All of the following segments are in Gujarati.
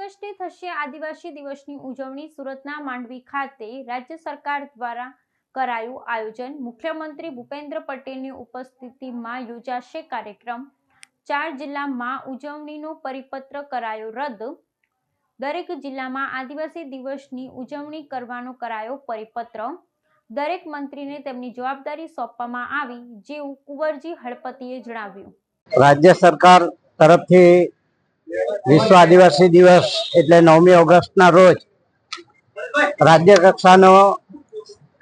ઓગસ્ટે થશે આદિવાસી દિવસની ઉજવણી। સુરતના માંડવી ખાતે રાજ્ય સરકાર દ્વારા કરાયું આયોજન। મુખ્યમંત્રી ભૂપેન્દ્ર પટેલની ઉપસ્થિતિમાં યોજાશે કાર્યક્રમ। 4 જિલ્લામાં ઉજવણીનો પરિપત્ર કરાયો રદ। દરેક જિલ્લામાં આદિવાસી દિવસની ઉજવણી કરવાનો કરાયો પરિપત્ર। દરેક મંત્રીને તેમની જવાબદારી સોંપવામાં આવી, જેવું કુંવરજી હળપતિએ જણાવ્યું। રાજ્ય સરકાર તરફથી વિશ્વ આદિવાસી દિવસ એટલે 9મી ઓગસ્ટના રોજ રાજ્ય કક્ષાનો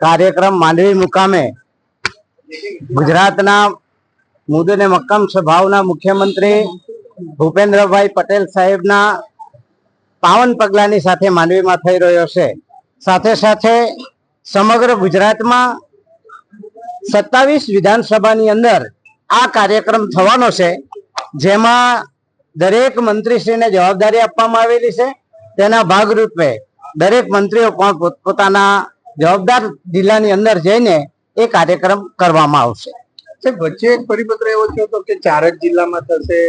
કાર્યક્રમ માંડવી મુકામે ગુજરાતના મુદ્દે મક્કમ સ્વભાવના મુખ્યમંત્રી ભૂપેન્દ્રભાઈ પટેલ સાહેબના પાવન પગલાની સાથે માંડવીમાં થઈ રહ્યો છે। સાથે સાથે સમગ્ર ગુજરાતમાં 27 વિધાનસભાની અંદર આ કાર્યક્રમ થવાનો છે, જેમાં દરેક મંત્રીશ્રીને જવાબદારી આપવામાં આવેલી છે। તેના ભાગરૂપે દરેક મંત્રીઓ પણ પોતાના જવાબદાર જિલ્લાની અંદર જઈને એ કાર્યક્રમ કરવામાં આવશે। વચ્ચે એક પરિપત્ર એવો થયો હતો કે 4 જ જિલ્લામાં થશે,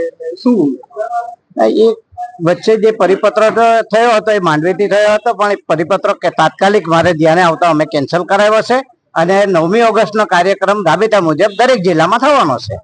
શું એ વચ્ચે જે પરિપત્ર થયો હતો એ માંડવીથી થયો હતો, પણ એ પરિપત્ર કે તાત્કાલિક મારે ધ્યાને આવતા અમે કેન્સલ કરાવ્યો છે અને 9મી ઓગસ્ટનો કાર્યક્રમ રાબેતા મુજબ દરેક જિલ્લામાં થવાનો છે।